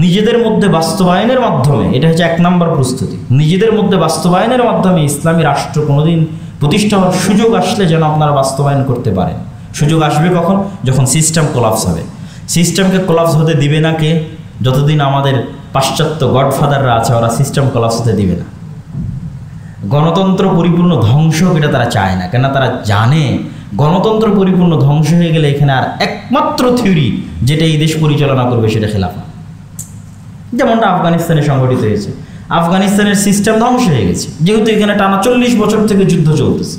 নিজেদের মধ্যে বাস্তবায়নের মাধ্যমে, এটা হচ্ছে 1 নম্বর প্রস্তুতি। নিজেদের মধ্যে বাস্তবায়নের মাধ্যমে ইসলামী রাষ্ট্র কোনোদিন প্রতিষ্ঠা হওয়ার সুযোগ আসলে যেন আপনারা বাস্তবায়ন করতে পারেন। সুযোগ আসবে কখন? যখন সিস্টেম কোলাপস হবে। সিস্টেমকে কোলাপস হতে দিবে না কে? যতদিন আমাদের পাশ্চাত্য গডফাদাররা আছে, ওরা সিস্টেম কোলাপস হতে দিবে না। গণতন্ত্র পরিপূর্ণ ধ্বংস হোক এটা তারা চায় না, কেন তারা জানে গণতন্ত্র পরিপূর্ণ ধ্বংস হয়ে গেলে এখানে আর একমাত্র থিওরি যেটা এই দেশ পরিচালনা করবে সেটা খেলাফত। যেমনটা আফগানিস্তানে সংঘটিত হয়েছে। আফগানিস্তানের সিস্টেম ধ্বংস হয়ে গেছে, যেহেতু এখানে টানা 40 বছর থেকে যুদ্ধ চলতেছে।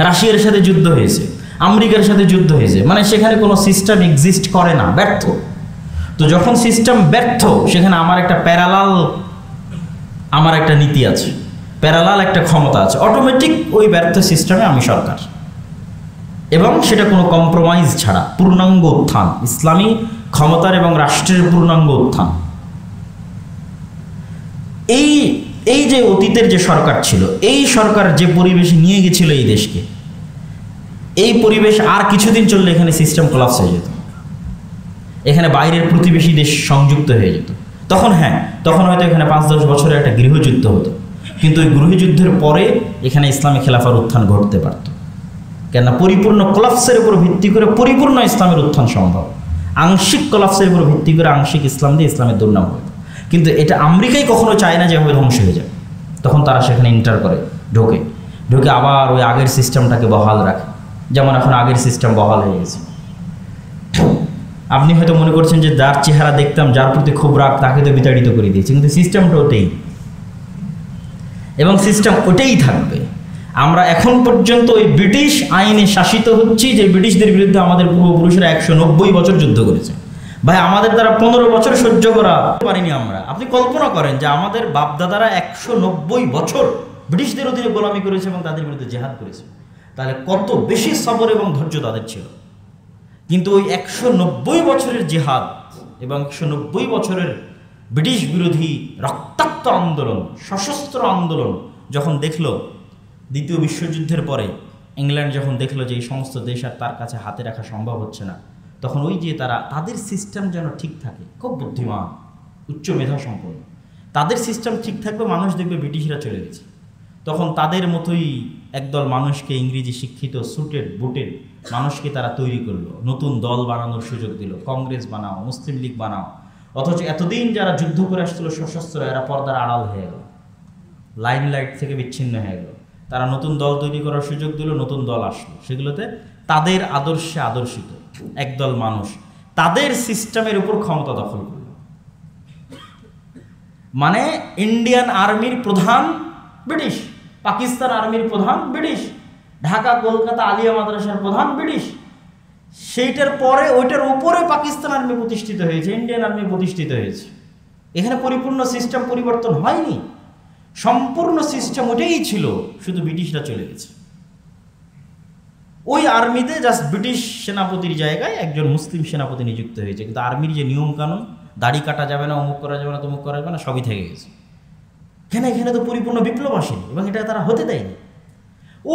রাশিয়ার সাথে যুদ্ধ হয়েছে, আমেরিকার সাথে যুদ্ধ হয়েছে, মানে সেখানে কোনো সিস্টেম এক্সিস্ট করে না, ব্যর্থ। তো যখন সিস্টেম ব্যর্থ, সেখানে আমার একটা নীতি আছে, প্যারালাল একটা ক্ষমতা আছে, অটোমেটিক ওই ব্যর্থ সিস্টেমে আমি সরকার, এবং সেটা কোনো কম্প্রোমাইজ ছাড়া পূর্ণাঙ্গ উত্থান, ইসলামী ক্ষমতার এবং রাষ্ট্রের পূর্ণাঙ্গ উত্থান। এই যে অতীতের যে সরকার ছিল, এই সরকার যে পরিবেশে নিয়ে গেছিল এই দেশকে, এই পরিবেশ আর কিছুদিন চললে এখানে সিস্টেম কোলাপস হয়ে যেত, এখানে বাইরের প্রতিবেশী দেশ সংযুক্ত হয়ে যেত। তখন হয়তো এখানে 5-10 বছরের একটা গৃহযুদ্ধ হতো, কিন্তু ওই গৃহযুদ্ধের পরে এখানে ইসলামী খেলাফার উত্থান ঘটতে পারত। কেননা পরিপূর্ণ কোলাপসের উপর ভিত্তি করে পরিপূর্ণ ইসলামের উত্থান সম্ভব, আংশিক কোলাপসের উপর ভিত্তি করে আংশিক ইসলাম দিয়ে ইসলামের দুর্নাম হবে। কিন্তু এটা আমেরিকাই কখনো চায় না যেভাবে ধ্বংস হয়ে যায়। তখন তারা সেখানে ইন্টার করে, ঢোকে আবার ওই আগের সিস্টেমটাকে বহাল রাখে। যেমন এখন আগের সিস্টেম বহাল হয়ে গেছে। আপনি হয়তো মনে করছেন যে যার চেহারা দেখতাম, যার প্রতি খুব রাগ, তাকে তো বিতাড়িত করে দিয়েছে, কিন্তু সিস্টেমটা ওটাই, এবং সিস্টেম ওটাই থাকবে। আমরা এখন পর্যন্ত ওই ব্রিটিশ আইনে শাসিত হচ্ছি, যে ব্রিটিশদের বিরুদ্ধে আমাদের পূর্বপুরুষেরা 190 বছর যুদ্ধ করেছে। ভাই, আমাদের দ্বারা 15 বছর সহ্য করা পারিনি আমরা। আপনি কল্পনা করেন যে আমাদের বাপদাদারা 190 বছর ব্রিটিশদের অধীনে গোলামি করেছে এবং তাদের বিরুদ্ধে জেহাদ করেছে, তাহলে কত বেশি সবর এবং ধৈর্য তাদের ছিল। কিন্তু ওই 190 বছরের জেহাদ এবং 190 বছরের ব্রিটিশ বিরোধী রক্তাক্ত আন্দোলন, সশস্ত্র আন্দোলন যখন দেখল, দ্বিতীয় বিশ্বযুদ্ধের পরে ইংল্যান্ড যখন দেখলো যে এই সমস্ত দেশ আর তার কাছে হাতে রাখা সম্ভব হচ্ছে না, তখন ওই যে তাদের সিস্টেম যেন ঠিক থাকে, খুব বুদ্ধিমান, উচ্চ মেধা সম্পন্ন, তাদের সিস্টেম ঠিক থাকবে, মানুষ দেখবে ব্রিটিশরা চলে গেছে। তখন তাদের মতোই একদল মানুষকে, ইংরেজি শিক্ষিত সুটেড বুটেড মানুষকে তারা তৈরি করলো, নতুন দল বানানোর সুযোগ দিল, কংগ্রেস বানাও, মুসলিম লীগ বানাও। অথচ এতদিন যারা যুদ্ধ করে আসছিল সশস্ত্র, এরা পর্দার আড়াল হয়ে গেল, লাইমলাইট থেকে বিচ্ছিন্ন হয়ে গেল। তারা নতুন দল তৈরি করার সুযোগ দিল, নতুন দল আসলো, সেগুলোতে তাদের আদর্শে আদর্শিত একদল মানুষ তাদের সিস্টেমের উপর ক্ষমতা দখল করল। মানে ইন্ডিয়ান আর্মির প্রধান ব্রিটিশ, পাকিস্তান আর্মির প্রধান ব্রিটিশ, ঢাকা কলকাতা আলিয়া মাদ্রাসার প্রধান ব্রিটিশ, সেইটার পরে ওইটার উপরে পাকিস্তান আর্মি প্রতিষ্ঠিত হয়েছে, ইন্ডিয়ান আর্মি প্রতিষ্ঠিত হয়েছে। এখানে পরিপূর্ণ সিস্টেম পরিবর্তন হয়নি, সম্পূর্ণ সিস্টেম ওটাই ছিল, শুধু ব্রিটিশরা চলে গেছে। ওই আর্মিতে জাস্ট ব্রিটিশ সেনাপতির জায়গায় একজন মুসলিম সেনাপতি নিযুক্ত হয়েছে, কিন্তু আর্মির যে নিয়ম কানুন, দাড়ি কাটা যাবে না, অমুক করা যাবে না, তমুক করা যাবে না, সবই থেকে গেছে। এখানে তো পরিপূর্ণ বিপ্লব আসেনি, এবং এটা তারা হতে দেয়নি।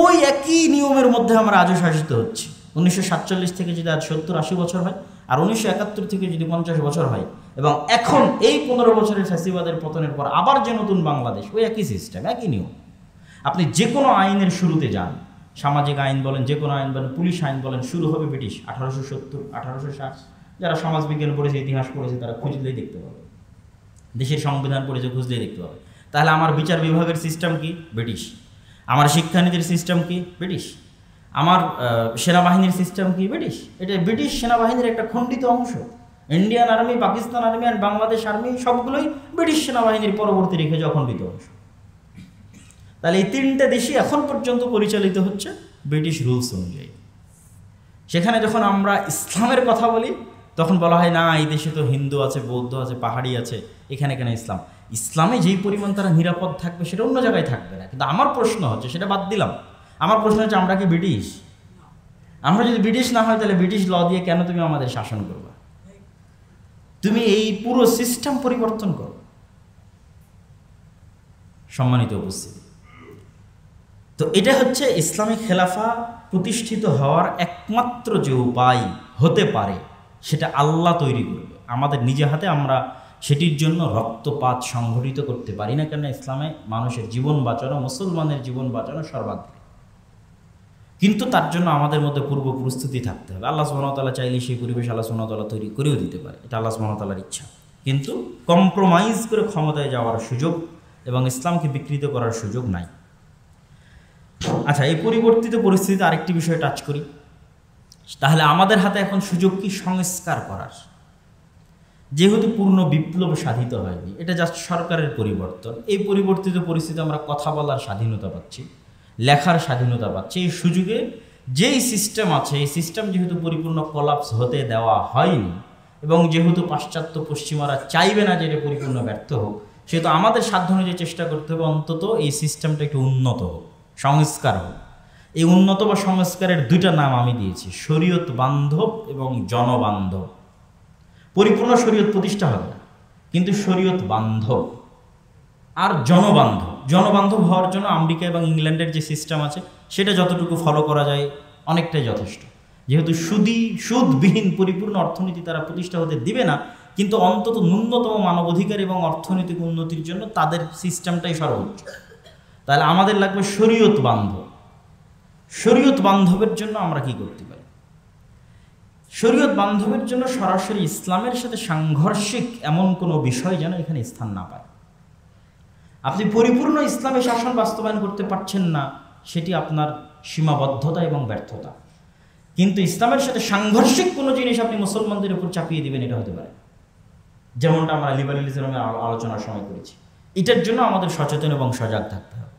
ওই একই নিয়মের মধ্যে আমরা আজও শাসিত হচ্ছি। 1947 থেকে যদি আজ 70-80 বছর হয়, আর 1971 থেকে যদি 50 বছর হয়, এবং এখন এই 15 বছরের ফ্যাসিবাদের পতনের পর আবার যে নতুন বাংলাদেশ, ওই একই সিস্টেম, একই নিয়ম। আপনি যে কোনো আইনের শুরুতে যান, সামাজিক আইন বলেন, যে কোনো আইন বলেন, পুলিশ আইন বলেন, শুরু হবে ব্রিটিশ 1870, 1860। যারা সমাজবিজ্ঞান পড়েছে, ইতিহাস পড়েছে, তারা খুঁজলেই দেখতে পাবে, দেশের সংবিধান পড়েছে, খুঁজলেই দেখতে পাবে। তাহলে আমার বিচার বিভাগের সিস্টেম কি? ব্রিটিশ। আমার শিক্ষানীতির সিস্টেম কি? ব্রিটিশ। আমার সেনাবাহিনীর সিস্টেম কি? ব্রিটিশ। এটা ব্রিটিশ সেনাবাহিনীর একটা খণ্ডিত অংশ। ইন্ডিয়ান আর্মি, পাকিস্তান আর্মি আর বাংলাদেশ আর্মি সবগুলোই ব্রিটিশ সেনাবাহিনীর পরবর্তী রেখে অখণ্ডিত অংশ। তাহলে এই তিনটে দেশই এখন পর্যন্ত পরিচালিত হচ্ছে ব্রিটিশ রুলস অনুযায়ী। সেখানে যখন আমরা ইসলামের কথা বলি, তখন বলা হয় না, এই দেশে তো হিন্দু আছে, বৌদ্ধ আছে, পাহাড়ি আছে, এখানে কেন ইসলাম? ইসলামে যেই পরিমাণ তারা নিরাপদ থাকবে সেটা অন্য জায়গায় থাকবে না। কিন্তু আমার প্রশ্ন হচ্ছে, সেটা বাদ দিলাম, আমার প্রশ্ন হচ্ছে, আমরা কি ব্রিটিশ? আমরা যদি ব্রিটিশ না হয়, তাহলে ব্রিটিশ ল দিয়ে কেন তুমি আমাদের শাসন করবা? তুমি এই পুরো সিস্টেম পরিবর্তন করো। সম্মানিত উপস্থিতি, তো এটা হচ্ছে ইসলামিক খেলাফা প্রতিষ্ঠিত হওয়ার একমাত্র যে উপায় হতে পারে, সেটা আল্লাহ তৈরি করবে। আমাদের নিজে হাতে আমরা সেটির জন্য রক্তপাত সংঘটিত করতে পারি না, কেন ইসলামে মানুষের জীবন বাঁচানো, মুসলমানের জীবন বাঁচানো সর্বাগ্রে। কিন্তু তার জন্য আমাদের মধ্যে পূর্ব প্রস্তুতি থাকতে হবে। আল্লাহ সুবহানাহু ওয়া তাআলা চাইলে সেই পরিবেশ আল্লাহ সুবহানাহু ওয়া তাআলা তৈরি করেও দিতে পারে, এটা আল্লাহ সুবহানাহু ওয়া তাআলার ইচ্ছা। কিন্তু কম্প্রোমাইজ করে ক্ষমতায় যাওয়ার সুযোগ এবং ইসলামকে বিকৃত করার সুযোগ নাই। আচ্ছা, এই পরিবর্তিত পরিস্থিতিতে আরেকটি বিষয় টাচ করি। তাহলে আমাদের হাতে এখন সুযোগ কি সংস্কার করার? যেহেতু পূর্ণ বিপ্লব সাধিত হয়নি, এটা জাস্ট সরকারের পরিবর্তন। এই পরিবর্তিত পরিস্থিতিতে আমরা কথা বলার স্বাধীনতা পাচ্ছি, লেখার স্বাধীনতা পাচ্ছি। এই সুযোগে যেই সিস্টেম আছে, এই সিস্টেম যেহেতু পরিপূর্ণ কোলাপস হতে দেওয়া হয়নি, এবং যেহেতু পাশ্চাত্য পশ্চিমারা চাইবে না যে এটা পরিপূর্ণ ব্যর্থ হোক, সেহেতু আমাদের সাধ্য অনুযায়ী চেষ্টা করতে হবে অন্তত এই সিস্টেমটা একটু উন্নত হোক, সংস্কার হোক। এই উন্নত বা সংস্কারের দুইটা নাম আমি দিয়েছি, শরীয়ত বান্ধব এবং জনবান্ধব। পরিপূর্ণ শরীয়ত প্রতিষ্ঠা হবে না, কিন্তু শরীয়ত বান্ধব আর জনবান্ধব। জনবান্ধব হওয়ার জন্য আমেরিকা এবং ইংল্যান্ডের যে সিস্টেম আছে সেটা যতটুকু ফলো করা যায় অনেকটাই যথেষ্ট। যেহেতু সুদবিহীন পরিপূর্ণ অর্থনীতি তারা প্রতিষ্ঠা হতে দিবে না, কিন্তু অন্তত ন্যূনতম মানবাধিকার এবং অর্থনৈতিক উন্নতির জন্য তাদের সিস্টেমটাই সর্বোচ্চ। তাহলে আমাদের লাগবে শরীয়ত বান্ধব। শরীয়ত বান্ধবের জন্য আমরা কি করতে পারি? শরীয়ত বান্ধবের জন্য সরাসরি ইসলামের সাথে সাংঘর্ষিক এমন কোনো বিষয় যেন এখানে স্থান না পায়। আপনি পরিপূর্ণ ইসলামী শাসন বাস্তবায়ন করতে পারছেন না, সেটি আপনার সীমাবদ্ধতা এবং ব্যর্থতা। কিন্তু ইসলামের সাথে সাংঘর্ষিক কোনো জিনিস আপনি মুসলমানদের উপর চাপিয়ে দিবেন, এটা হতে পারে। যেমনটা আমরা লিবারেলিজমের আলোচনার সময় করেছি। এটার জন্য আমাদের সচেতন এবং সজাগ থাকতে হবে,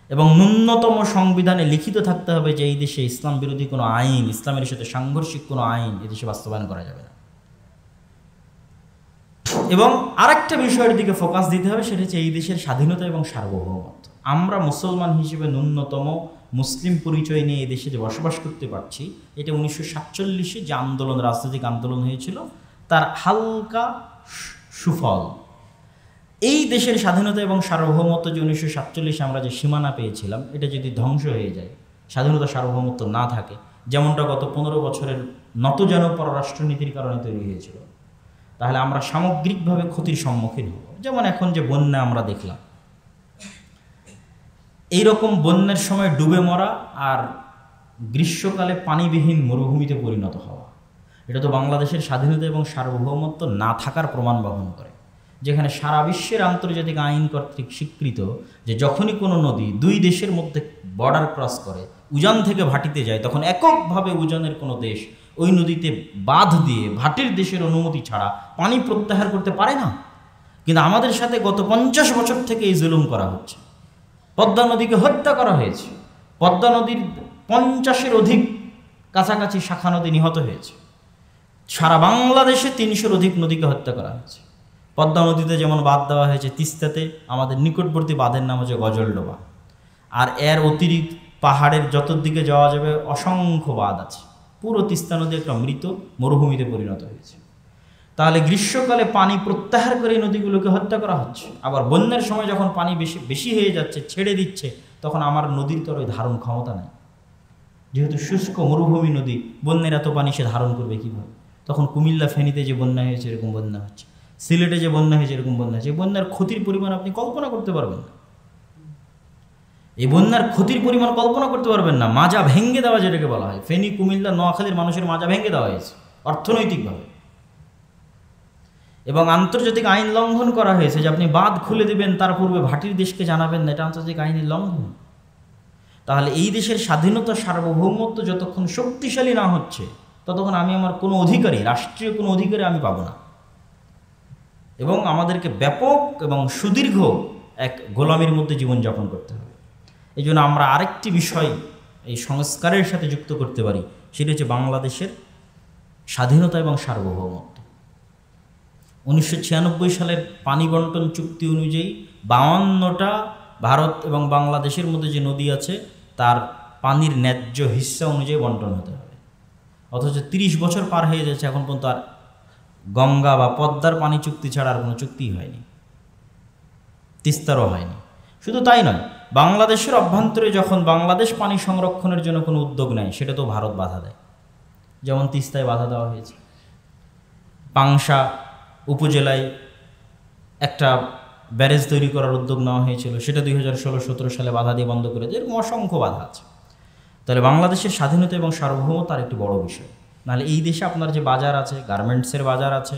এবং ন্যূনতম সংবিধানে লিখিত থাকতে হবে যে এই দেশে ইসলাম বিরোধী কোনো আইন, ইসলামের সাথে সাংঘর্ষিক কোনো আইন এদেশে বাস্তবায়ন করা যাবে না। এবং আরেকটা বিষয়ের দিকে ফোকাস দিতে হবে, সেটা হচ্ছে এই দেশের স্বাধীনতা এবং সার্বভৌমত্ব। আমরা মুসলমান হিসেবে ন্যূনতম মুসলিম পরিচয় নিয়ে এই দেশে যে বসবাস করতে পারছি, এটা 1947-এ যে আন্দোলন, রাজনৈতিক আন্দোলন হয়েছিল, তার হালকা সুফল। এই দেশের স্বাধীনতা এবং সার্বভৌমত্ব যে 1947-এ আমরা যে সীমানা পেয়েছিলাম, এটা যদি ধ্বংস হয়ে যায়, স্বাধীনতা সার্বভৌমত্ব না থাকে, যেমনটা গত 15 বছরের নতজানু পররাষ্ট্রনীতির কারণে তৈরি হয়েছিল, তাহলে আমরা সামগ্রিকভাবে ক্ষতির সম্মুখীন হব। যেমন এখন যে বন্যা আমরা দেখলাম, এইরকম বন্যার সময় ডুবে মরা আর গ্রীষ্মকালে পানিবিহীন মরুভূমিতে পরিণত হওয়া, এটা তো বাংলাদেশের স্বাধীনতা এবং সার্বভৌমত্ব না থাকার প্রমাণ বহন করে। যেখানে সারা বিশ্বের আন্তর্জাতিক আইন কর্তৃক স্বীকৃত যে যখনই কোনো নদী দুই দেশের মধ্যে বর্ডার ক্রস করে, উজান থেকে ভাটিতে যায়, তখন এককভাবে উজানের কোনো দেশ ওই নদীতে বাঁধ দিয়ে ভাটির দেশের অনুমতি ছাড়া পানি প্রত্যাহার করতে পারে না। কিন্তু আমাদের সাথে গত 50 বছর থেকে এই জুলুম করা হচ্ছে। পদ্মা নদীকে হত্যা করা হয়েছে, পদ্মা নদীর 50-এর অধিক কাছাকাছি শাখা নদী নিহত হয়েছে, সারা বাংলাদেশে 300-এর অধিক নদীকে হত্যা করা হয়েছে। পদ্মা নদীতে যেমন বাঁধ দেওয়া হয়েছে, তিস্তাতে আমাদের নিকটবর্তী বাঁধের নাম হচ্ছে গজলডোবা, আর এর অতিরিক্ত পাহাড়ের যতদিকে যাওয়া যাবে অসংখ্য বাঁধ আছে। পুরো তিস্তা নদী একটা মৃত মরুভূমিতে পরিণত হয়েছে। তাহলে গ্রীষ্মকালে পানি প্রত্যাহার করে এই নদীগুলোকে হত্যা করা হচ্ছে, আবার বন্যার সময় যখন পানি বেশি হয়ে যাচ্ছে, ছেড়ে দিচ্ছে, তখন আমার নদীর তো ধারণ ক্ষমতা নেই। যেহেতু শুষ্ক মরুভূমি নদী, বন্যার এত পানি সে ধারণ করবে কীভাবে? তখন কুমিল্লা ফেনীতে যে বন্যা হয়েছে এরকম বন্যা হচ্ছে, সিলেটে যে বন্যা হয়েছে এরকম বন্যা হচ্ছে। এই বন্যার ক্ষতির পরিমাণ আপনি কল্পনা করতে পারবেন না। এই বন্যার ক্ষতির পরিমাণ কল্পনা করতে পারবেন না। মাজা ভেঙে দেওয়া যেটাকে বলা হয়, ফেনী, কুমিল্লা, নোয়াখালীর মানুষের মাজা ভেঙে দেওয়া হয়েছে অর্থনৈতিকভাবে, এবং আন্তর্জাতিক আইন লঙ্ঘন করা হয়েছে যে আপনি বাঁধ খুলে দেবেন, তার পূর্বে ভাটির দেশকে জানাবেন না, এটা আন্তর্জাতিক আইনের লঙ্ঘন। তাহলে এই দেশের স্বাধীনতা সার্বভৌমত্ব যতক্ষণ শক্তিশালী না হচ্ছে, ততক্ষণ আমি আমার কোনো অধিকারী, রাষ্ট্রীয় কোনো অধিকারী আমি পাবো না, এবং আমাদেরকে ব্যাপক এবং সুদীর্ঘ এক গোলামির মধ্যে জীবনযাপন করতে হবে। এই জন্য আমরা আরেকটি বিষয় এই সংস্কারের সাথে যুক্ত করতে পারি, সেটা হচ্ছে বাংলাদেশের স্বাধীনতা এবং সার্বভৌমত্ব। 1996 সালের পানি বন্টন চুক্তি অনুযায়ী 52টা ভারত এবং বাংলাদেশের মধ্যে যে নদী আছে তার পানির ন্যায্য হিস্সা অনুযায়ী বন্টন হতে হবে। অথচ 30 বছর পার হয়ে যাচ্ছে, এখন পর্যন্ত আর গঙ্গা বা পদ্মার পানি চুক্তি ছাড়া আর কোনো চুক্তিই হয়নি, তিস্তারও হয়নি। শুধু তাই নয়, বাংলাদেশের অভ্যন্তরে যখন বাংলাদেশ পানি সংরক্ষণের জন্য কোনো উদ্যোগ নেয় সেটা তো ভারত বাধা দেয়। যেমন তিস্তায় বাধা দেওয়া হয়েছে, পাংশা উপজেলায় একটা ব্যারেজ তৈরি করার উদ্যোগ নেওয়া হয়েছিল, সেটা 2016-17 সালে বাধা দিয়ে বন্ধ করে দেয়। এরকম অসংখ্য বাধা আছে। তাহলে বাংলাদেশের স্বাধীনতা এবং সার্বভৌমতার একটি বড় বিষয়। নাহলে এই দেশে আপনার যে বাজার আছে, গার্মেন্টসের বাজার আছে,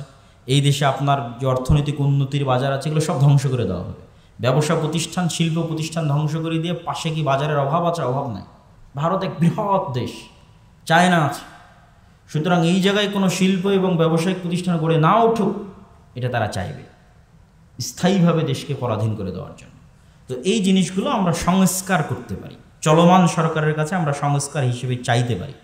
এই দেশে আপনার যে অর্থনৈতিক উন্নতির বাজার আছে, এগুলো সব ধ্বংস করে দেওয়া হবে। ব্যবসা প্রতিষ্ঠান, শিল্প প্রতিষ্ঠান ধ্বংস করে দিয়ে পাশে কি বাজারের অভাব আছে? অভাব নাই। ভারত এক বৃহৎ দেশ, চায়না আছে। সুতরাং এই জায়গায় কোনো শিল্প এবং ব্যবসায়িক প্রতিষ্ঠান গড়ে না উঠুক, এটা তারা চাইবে স্থায়ীভাবে দেশকে পরাধীন করে দেওয়ার জন্য। তো এই জিনিসগুলো আমরা সংস্কার করতে পারি, চলমান সরকারের কাছে আমরা সংস্কার হিসেবে চাইতে পারি।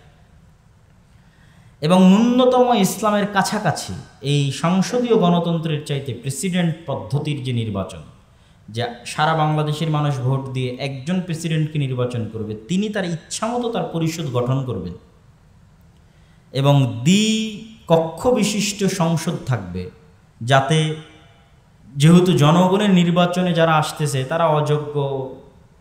এবং ন্যূনতম ইসলামের কাছাকাছি এই সংসদীয় গণতন্ত্রের চাইতে প্রেসিডেন্ট পদ্ধতির যে নির্বাচন, যে সারা বাংলাদেশের মানুষ ভোট দিয়ে একজন প্রেসিডেন্টকে নির্বাচন করবে, তিনি তার ইচ্ছামতো তার পরিষদ গঠন করবেন এবং কক্ষ বিশিষ্ট সংসদ থাকবে, যাতে যেহেতু জনগণের নির্বাচনে যারা আসতেছে তারা অযোগ্য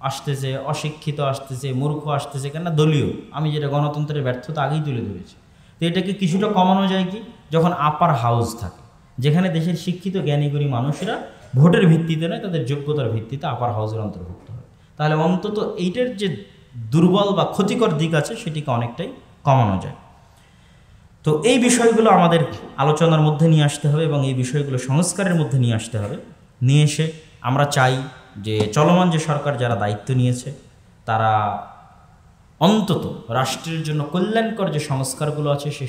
আসতেছে, অশিক্ষিত আসতেছে, মূর্খ আসতেছে, কেননা দলীয়, আমি যেটা গণতন্ত্রের ব্যর্থতা আগেই তুলে ধরেছি। তো এটাকে কিছুটা কমানো যায় কি, যখন আপার হাউস থাকে, যেখানে দেশের শিক্ষিত জ্ঞানীগুণী মানুষেরা ভোটের ভিত্তিতে নয়, তাদের যোগ্যতার ভিত্তিতে আপার হাউসের অন্তর্ভুক্ত হয়, তাহলে অন্তত এইটার যে দুর্বল বা ক্ষতিকর দিক আছে সেটিকে অনেকটাই কমানো যায়। তো এই বিষয়গুলো আমাদের আলোচনার মধ্যে নিয়ে আসতে হবে এবং এই বিষয়গুলো সংস্কারের মধ্যে নিয়ে আসতে হবে। নিয়ে এসে আমরা চাই যে চলমান যে সরকার যারা দায়িত্ব নিয়েছে তারা অন্তত রাষ্ট্রের জন্য কল্যাণকর যে সংস্কারগুলো আছে সে